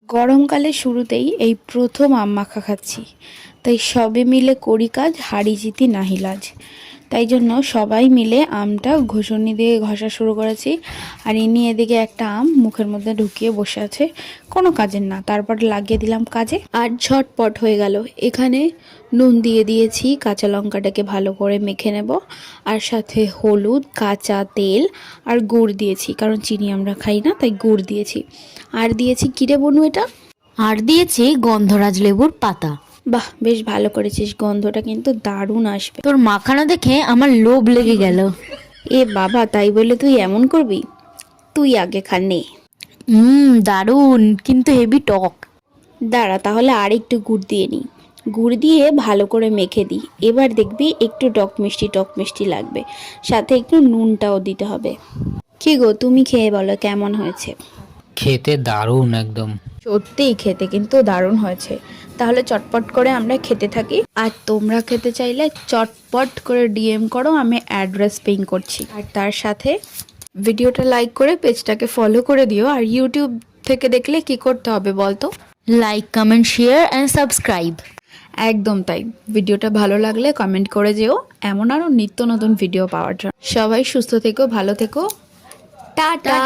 গরমকালের শুরুতেই এই প্রথম আম মাখা খাচ্ছি, তাই সবে মিলে করি কাজ, হারি জিতি নাহি লাজ। তাই জন্য সবাই মিলে আমটা ঘষুনি দিয়ে ঘষা শুরু করেছি। আর ইনি এদিকে একটা আম মুখের মধ্যে ঢুকিয়ে বসে আছে, কোনো কাজের না। তারপর লাগিয়ে দিলাম কাজে, আর ঝটপট হয়ে গেল। এখানে নুন দিয়ে দিয়েছি, কাঁচা লঙ্কাটাকে ভালো করে মেখে নেব, আর সাথে হলুদ, কাঁচা তেল আর গুড় দিয়েছি, কারণ চিনি আমরা খাই না, তাই গুড় দিয়েছি। আর দিয়েছি কিরে বনু এটা, আর দিয়েছি গন্ধরাজ লেবুর পাতা। বাহ, বেশ ভালো করেছিস, গন্ধটা কিন্তু দারুণ আসবে। তোর মাখানো দেখে আমার লোভ লেগে গেল। এ বাবা, তাই বলে তুই এমন করবি? তুই আগে খা নে। দারুণ, কিন্তু হেভি টক। দাঁড়া, তাহলে আর একটু গুড় দিয়ে নিই। গুড় দিয়ে ভালো করে মেখে দিই। এবার দেখবি একটু টক মিষ্টি লাগবে, সাথে একটু নুনটাও দিতে হবে। কি গো, তুমি খেয়ে বলো কেমন হয়েছে? খেতে দারুণ একদম। সত্যিই খেতে কিন্তু দারুণ হয়েছে। তাহলে চটপট করে আমরা খেতে থাকি, আর তোমরা খেতে চাইলে চটপট করে ডিএম করো, আমি অ্যাড্রেস পিং করছি। আর তার সাথে ভিডিওটা লাইক করে পেজটাকে ফলো করে দিও। আর ইউটিউব থেকে দেখলে কি করতে হবে বলতো? Like, comment, share and subscribe. একদম তাই। ভিডিওটা ভালো লাগলে কমেন্ট করে যেও, এমন আরও নিত্য নতুন ভিডিও পাওয়ার জন্য। সবাই সুস্থ থেকো, ভালো থেকো, টাটা।